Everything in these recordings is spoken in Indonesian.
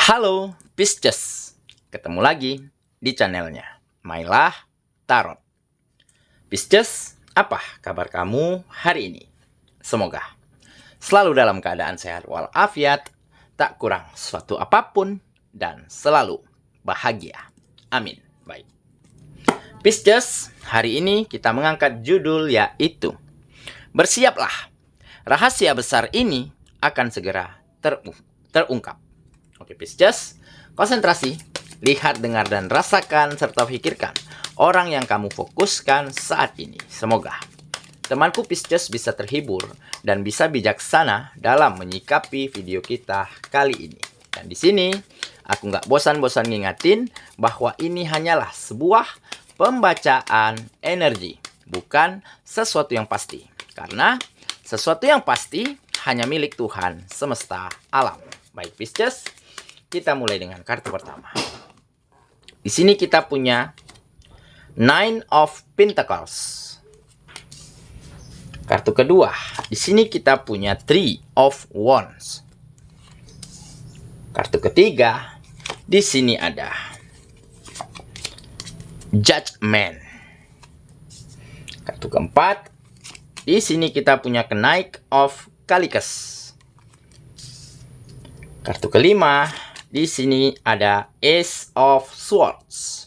Halo Pisces, ketemu lagi di channelnya Mailah Tarot. Pisces, apa kabar kamu hari ini? Semoga selalu dalam keadaan sehat walafiat, tak kurang suatu apapun, dan selalu bahagia. Amin. Baik Pisces, hari ini kita mengangkat judul yaitu Bersiaplah, rahasia besar ini akan segera terungkap. Oke Pisces, konsentrasi, lihat, dengar, dan rasakan, serta pikirkan orang yang kamu fokuskan saat ini. Semoga temanku Pisces bisa terhibur dan bisa bijaksana dalam menyikapi video kita kali ini. Dan di sini aku nggak bosan-bosan ngingatin bahwa ini hanyalah sebuah pembacaan energi, bukan sesuatu yang pasti. Karena sesuatu yang pasti hanya milik Tuhan semesta alam. Baik Pisces, kita mulai dengan kartu pertama. Di sini kita punya Nine of Pentacles. Kartu kedua, di sini kita punya Three of Wands. Kartu ketiga, di sini ada Judgment. Kartu keempat, di sini kita punya Knight of Calicus. Kartu kelima, di sini ada Ace of Swords.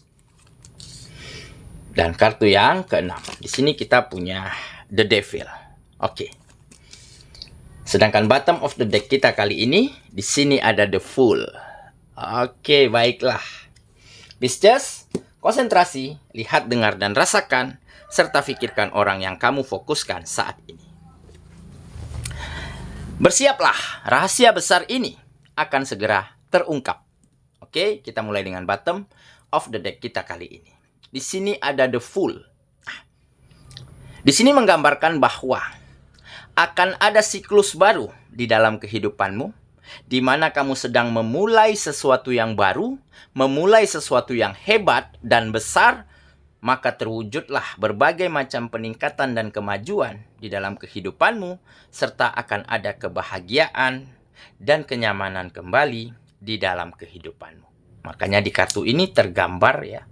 Dan kartu yang keenam, di sini kita punya The Devil. Oke. Sedangkan bottom of the deck kita kali ini, di sini ada The Fool. Oke, baiklah. Pisces, konsentrasi, lihat, dengar, dan rasakan, serta pikirkan orang yang kamu fokuskan saat ini. Bersiaplah, rahasia besar ini akan segera terungkap. Oke, kita mulai dengan bottom of the deck kita kali ini. Di sini ada The Fool. Di sini menggambarkan bahwa akan ada siklus baru di dalam kehidupanmu, di mana kamu sedang memulai sesuatu yang baru, memulai sesuatu yang hebat dan besar, maka terwujudlah berbagai macam peningkatan dan kemajuan di dalam kehidupanmu, serta akan ada kebahagiaan dan kenyamanan kembali di dalam kehidupanmu. Makanya di kartu ini tergambar ya,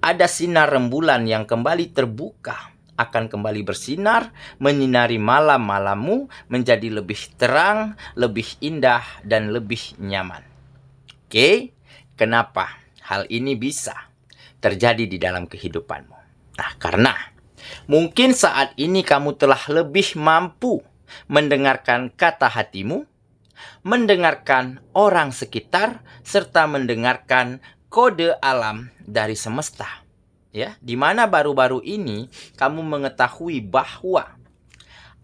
ada sinar rembulan yang kembali terbuka, akan kembali bersinar, menyinari malam-malammu menjadi lebih terang, lebih indah, dan lebih nyaman. Oke, kenapa hal ini bisa terjadi di dalam kehidupanmu? Nah, karena mungkin saat ini kamu telah lebih mampu mendengarkan kata hatimu, mendengarkan orang sekitar, serta mendengarkan kode alam dari semesta. Ya, di mana baru-baru ini kamu mengetahui bahwa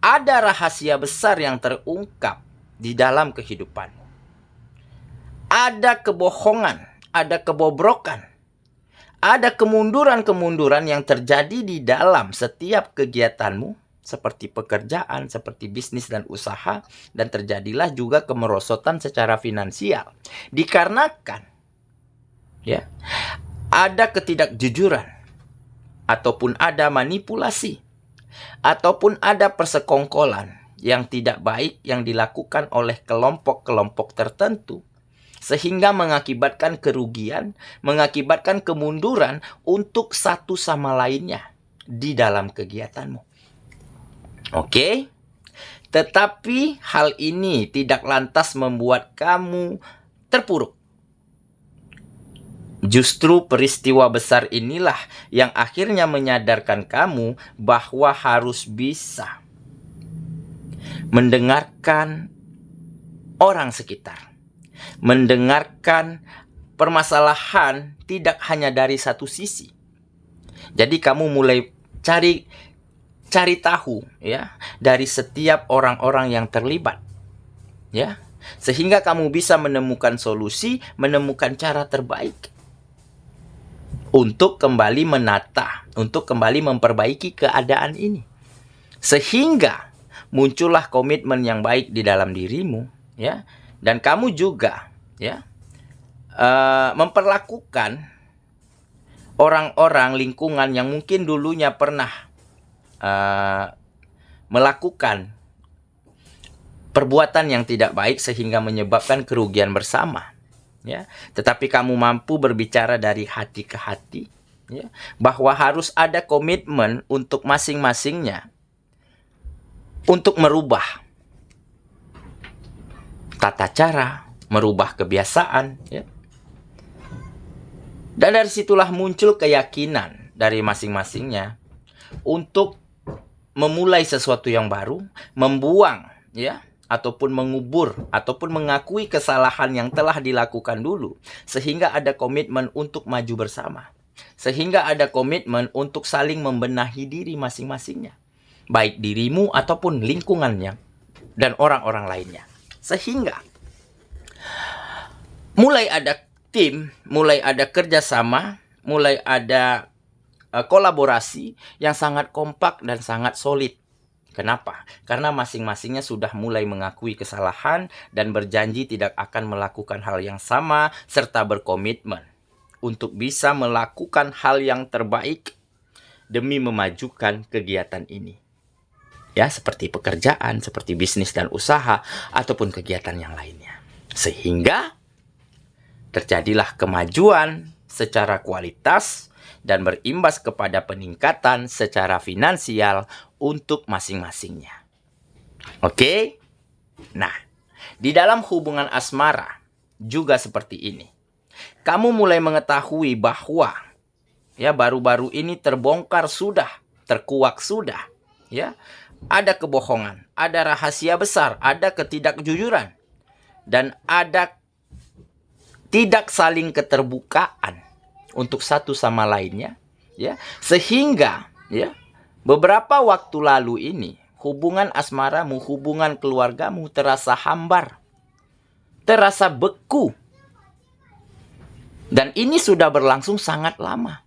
ada rahasia besar yang terungkap di dalam kehidupanmu. Ada kebohongan, ada kebobrokan, ada kemunduran-kemunduran yang terjadi di dalam setiap kegiatanmu, seperti pekerjaan, seperti bisnis dan usaha, dan terjadilah juga kemerosotan secara finansial. Dikarenakan ya, ada ketidakjujuran, ataupun ada manipulasi, ataupun ada persekongkolan yang tidak baik yang dilakukan oleh kelompok-kelompok tertentu, sehingga mengakibatkan kerugian, mengakibatkan kemunduran untuk satu sama lainnya di dalam kegiatanmu. Oke, tetapi hal ini tidak lantas membuat kamu terpuruk. Justru peristiwa besar inilah yang akhirnya menyadarkan kamu bahwa harus bisa mendengarkan orang sekitar, mendengarkan permasalahan tidak hanya dari satu sisi. Jadi kamu mulai cari tahu ya dari setiap orang-orang yang terlibat, ya, sehingga kamu bisa menemukan solusi, menemukan cara terbaik untuk kembali menata, untuk kembali memperbaiki keadaan ini, sehingga muncullah komitmen yang baik di dalam dirimu, ya, dan kamu juga ya memperlakukan orang-orang lingkungan yang mungkin dulunya pernah melakukan perbuatan yang tidak baik sehingga menyebabkan kerugian bersama. ya. Tetapi kamu mampu berbicara dari hati ke hati, ya, bahwa harus ada komitmen untuk masing-masingnya untuk merubah tata cara, merubah kebiasaan, ya. Dan dari situlah muncul keyakinan dari masing-masingnya untuk memulai sesuatu yang baru, membuang, ya, ataupun mengubur, ataupun mengakui kesalahan yang telah dilakukan dulu, sehingga ada komitmen untuk maju bersama, sehingga ada komitmen untuk saling membenahi diri masing-masingnya, baik dirimu ataupun lingkungannya dan orang-orang lainnya, sehingga mulai ada tim, mulai ada kerjasama, mulai ada kolaborasi yang sangat kompak dan sangat solid. Kenapa? Karena masing-masingnya sudah mulai mengakui kesalahan dan berjanji tidak akan melakukan hal yang sama, serta berkomitmen untuk bisa melakukan hal yang terbaik demi memajukan kegiatan ini. Ya, seperti pekerjaan, seperti bisnis dan usaha, ataupun kegiatan yang lainnya. Sehingga terjadilah kemajuan secara kualitas dan berimbas kepada peningkatan secara finansial untuk masing-masingnya. Oke? Nah, di dalam hubungan asmara juga seperti ini. Kamu mulai mengetahui bahwa ya baru-baru ini terbongkar sudah, terkuak sudah, ya. Ada kebohongan, ada rahasia besar, ada ketidakjujuran, dan ada tidak saling keterbukaan untuk satu sama lainnya, ya, sehingga ya beberapa waktu lalu ini hubungan asmaramu, hubungan keluargamu terasa hambar, terasa beku, dan ini sudah berlangsung sangat lama.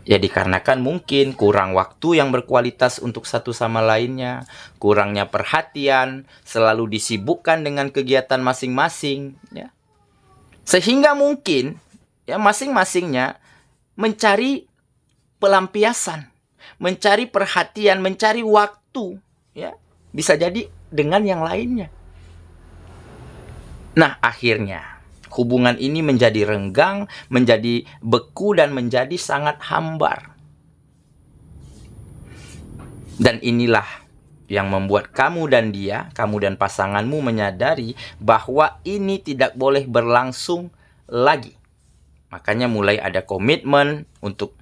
Ya, dikarenakan mungkin kurang waktu yang berkualitas untuk satu sama lainnya, kurangnya perhatian, selalu disibukkan dengan kegiatan masing-masing, ya. Sehingga mungkin ya masing-masingnya mencari pelampiasan, mencari perhatian, mencari waktu, ya. Bisa jadi dengan yang lainnya. Nah, akhirnya hubungan ini menjadi renggang, menjadi beku, dan menjadi sangat hambar. Dan inilah yang membuat kamu dan dia, kamu dan pasanganmu menyadari bahwa ini tidak boleh berlangsung lagi. Makanya mulai ada komitmen untuk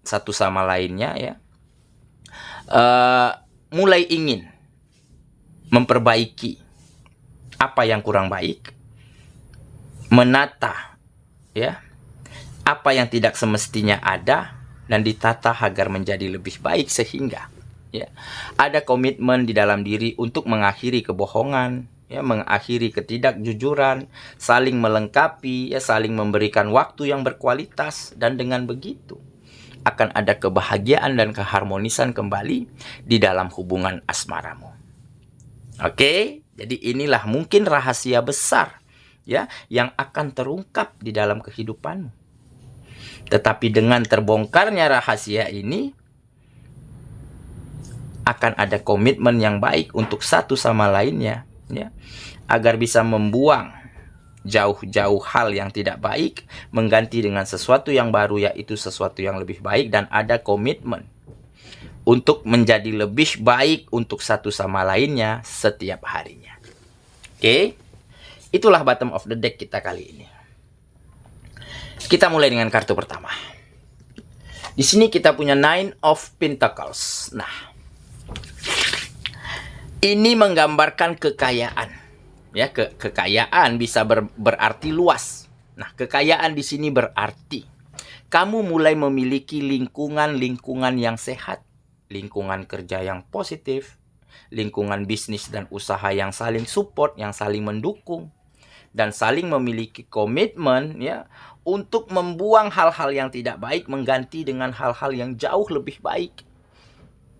satu sama lainnya, ya. Mulai ingin memperbaiki apa yang kurang baik, menata ya apa yang tidak semestinya ada, dan ditata agar menjadi lebih baik, sehingga ya ada komitmen di dalam diri untuk mengakhiri kebohongan, ya, mengakhiri ketidakjujuran, saling melengkapi, ya, saling memberikan waktu yang berkualitas, dan dengan begitu akan ada kebahagiaan dan keharmonisan kembali di dalam hubungan asmaramu. Oke, jadi inilah mungkin rahasia besar, ya, yang akan terungkap di dalam kehidupanmu. Tetapi dengan terbongkarnya rahasia ini, akan ada komitmen yang baik untuk satu sama lainnya, ya, agar bisa membuang jauh-jauh hal yang tidak baik, mengganti dengan sesuatu yang baru, yaitu sesuatu yang lebih baik, dan ada komitmen untuk menjadi lebih baik untuk satu sama lainnya setiap harinya. Oke? Itulah bottom of the deck kita kali ini. Kita mulai dengan kartu pertama. Di sini kita punya Nine of Pentacles. Nah, ini menggambarkan kekayaan. Ya, kekayaan bisa berarti luas. Nah, kekayaan di sini berarti kamu mulai memiliki lingkungan yang sehat, lingkungan kerja yang positif, lingkungan bisnis dan usaha yang saling support, yang saling mendukung, dan saling memiliki komitmen, ya, untuk membuang hal-hal yang tidak baik, mengganti dengan hal-hal yang jauh lebih baik.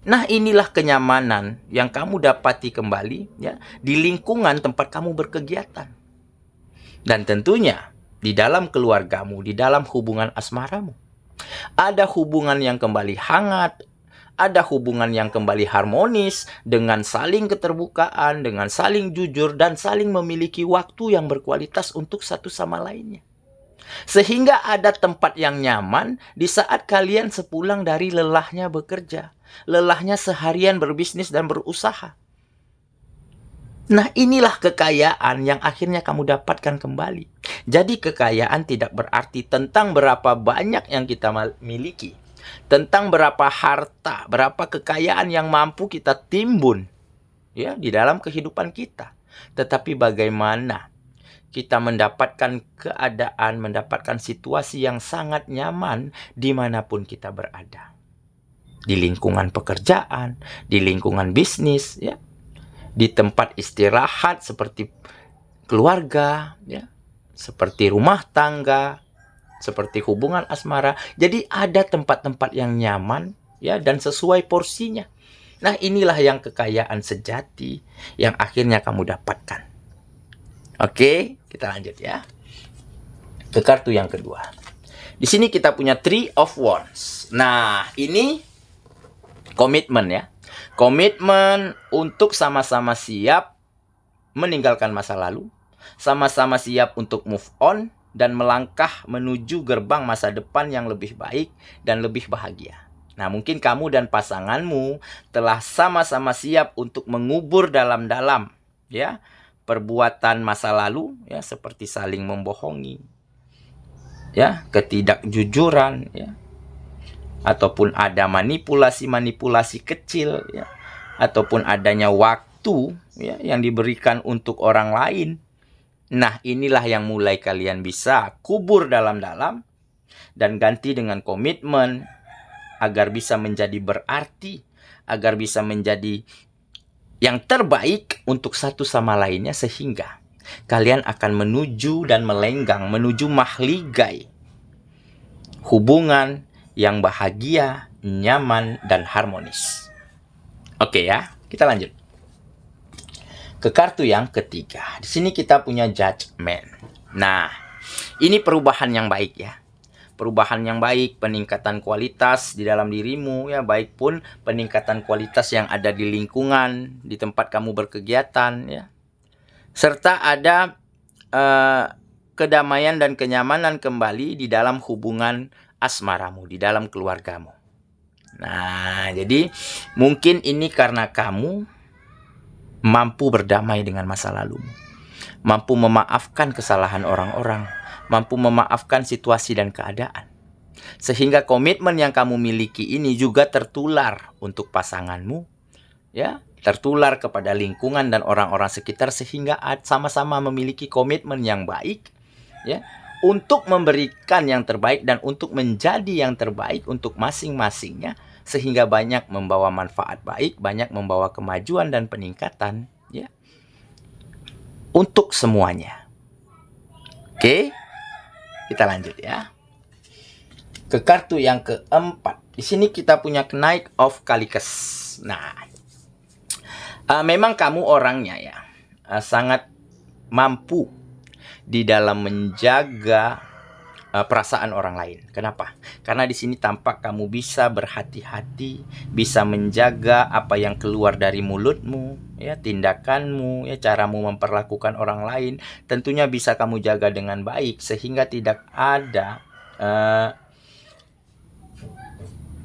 Nah, inilah kenyamanan yang kamu dapati kembali, ya, di lingkungan tempat kamu berkegiatan. Dan tentunya di dalam keluargamu, di dalam hubungan asmaramu, ada hubungan yang kembali hangat, ada hubungan yang kembali harmonis dengan saling keterbukaan, dengan saling jujur, dan saling memiliki waktu yang berkualitas untuk satu sama lainnya. Sehingga ada tempat yang nyaman di saat kalian sepulang dari lelahnya bekerja, lelahnya seharian berbisnis dan berusaha. Nah, inilah kekayaan yang akhirnya kamu dapatkan kembali. Jadi kekayaan tidak berarti tentang berapa banyak yang kita miliki, tentang berapa harta, berapa kekayaan yang mampu kita timbun ya di dalam kehidupan kita. Tetapi bagaimana kita mendapatkan keadaan, mendapatkan situasi yang sangat nyaman dimanapun kita berada. Di lingkungan pekerjaan, di lingkungan bisnis, ya, di tempat istirahat seperti keluarga, ya, seperti rumah tangga, seperti hubungan asmara. Jadi ada tempat-tempat yang nyaman, ya, dan sesuai porsinya. Nah, inilah yang kekayaan sejati yang akhirnya kamu dapatkan. Oke, kita lanjut ya. Ke kartu yang kedua. Di sini kita punya Three of Wands. Nah, ini komitmen ya. Komitmen untuk sama-sama siap meninggalkan masa lalu, sama-sama siap untuk move on, dan melangkah menuju gerbang masa depan yang lebih baik dan lebih bahagia. Nah, mungkin kamu dan pasanganmu telah sama-sama siap untuk mengubur dalam-dalam ya perbuatan masa lalu, ya, seperti saling membohongi, ya, ketidakjujuran, ya, ataupun ada manipulasi-manipulasi kecil, ya, ataupun adanya waktu, ya, yang diberikan untuk orang lain. Nah, inilah yang mulai kalian bisa kubur dalam-dalam dan ganti dengan komitmen agar bisa menjadi berarti, agar bisa menjadi yang terbaik untuk satu sama lainnya, sehingga kalian akan menuju dan melenggang menuju mahligai hubungan yang bahagia, nyaman, dan harmonis. Oke ya, kita lanjut ke kartu yang ketiga. Di sini kita punya Judgment. Nah, ini perubahan yang baik ya. Perubahan yang baik, peningkatan kualitas di dalam dirimu ya, baik pun peningkatan kualitas yang ada di lingkungan, di tempat kamu berkegiatan ya. Serta ada kedamaian dan kenyamanan kembali di dalam hubungan asmaramu, di dalam keluargamu. Nah, jadi mungkin ini karena kamu mampu berdamai dengan masa lalumu, mampu memaafkan kesalahan orang-orang, mampu memaafkan situasi dan keadaan. Sehingga komitmen yang kamu miliki ini juga tertular untuk pasanganmu, ya, tertular kepada lingkungan dan orang-orang sekitar, sehingga sama-sama memiliki komitmen yang baik, ya, untuk memberikan yang terbaik dan untuk menjadi yang terbaik untuk masing-masingnya, sehingga banyak membawa manfaat baik, banyak membawa kemajuan dan peningkatan ya untuk semuanya. Oke, kita lanjut ya ke kartu yang keempat. Di sini kita punya Knight of Calicus. Nah, memang kamu orangnya ya sangat mampu di dalam menjaga perasaan orang lain. Kenapa? Karena di sini tampak kamu bisa berhati-hati, bisa menjaga apa yang keluar dari mulutmu, ya, tindakanmu, ya, caramu memperlakukan orang lain, tentunya bisa kamu jaga dengan baik sehingga tidak ada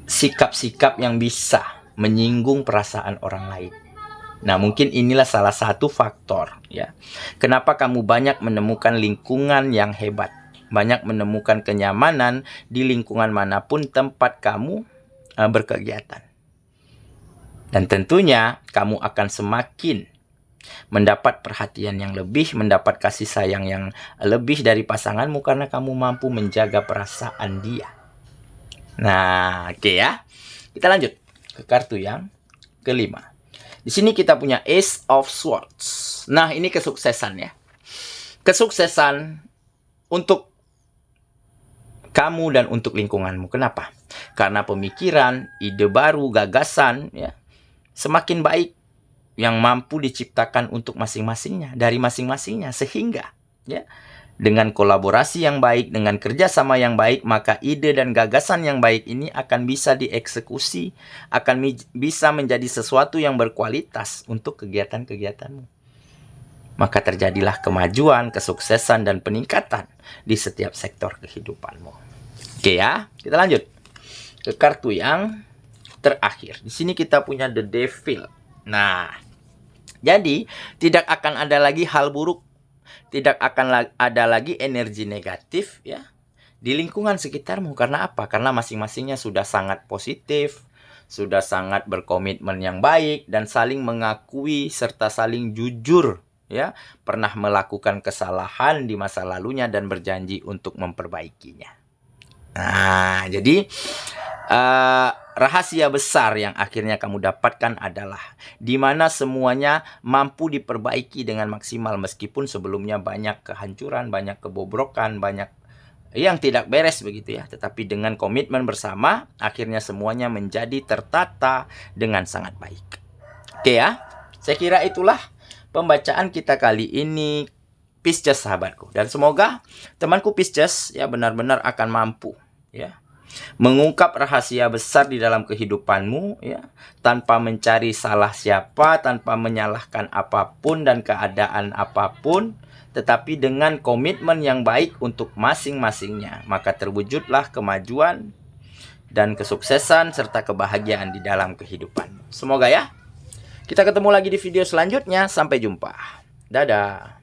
sikap-sikap yang bisa menyinggung perasaan orang lain. Nah, mungkin inilah salah satu faktor ya kenapa kamu banyak menemukan lingkungan yang hebat, banyak menemukan kenyamanan di lingkungan manapun tempat kamu berkegiatan. Dan tentunya kamu akan semakin mendapat perhatian yang lebih, mendapat kasih sayang yang lebih dari pasanganmu karena kamu mampu menjaga perasaan dia. Nah, oke ya. Kita lanjut ke kartu yang kelima. Di sini kita punya Ace of Swords. Nah, ini kesuksesan ya. Kesuksesan untuk kamu dan untuk lingkunganmu. Kenapa? Karena pemikiran, ide baru, gagasan ya semakin baik yang mampu diciptakan untuk masing-masingnya, dari masing-masingnya, sehingga ya Dengan kolaborasi yang baik, dengan kerjasama yang baik, maka ide dan gagasan yang baik ini akan bisa dieksekusi, akan bisa menjadi sesuatu yang berkualitas untuk kegiatan-kegiatanmu. Maka terjadilah kemajuan, kesuksesan, dan peningkatan di setiap sektor kehidupanmu. Oke ya, kita lanjut ke kartu yang terakhir. Di sini kita punya The Devil. Nah, jadi tidak akan ada lagi hal buruk, tidak akan ada lagi energi negatif ya di lingkungan sekitarmu. Karena apa? Karena masing-masingnya sudah sangat positif, sudah sangat berkomitmen yang baik, dan saling mengakui serta saling jujur ya, pernah melakukan kesalahan di masa lalunya dan berjanji untuk memperbaikinya. Nah, jadi rahasia besar yang akhirnya kamu dapatkan adalah di mana semuanya mampu diperbaiki dengan maksimal, meskipun sebelumnya banyak kehancuran, banyak kebobrokan, banyak yang tidak beres begitu ya. Tetapi dengan komitmen bersama, akhirnya semuanya menjadi tertata dengan sangat baik. Oke ya, saya kira itulah pembacaan kita kali ini, Pisces sahabatku. Dan semoga temanku Pisces ya benar-benar akan mampu ya mengungkap rahasia besar di dalam kehidupanmu ya, tanpa mencari salah siapa, tanpa menyalahkan apapun dan keadaan apapun, tetapi dengan komitmen yang baik untuk masing-masingnya, maka terwujudlah kemajuan dan kesuksesan serta kebahagiaan di dalam kehidupan. Semoga ya. Kita ketemu lagi di video selanjutnya. Sampai jumpa. Dadah.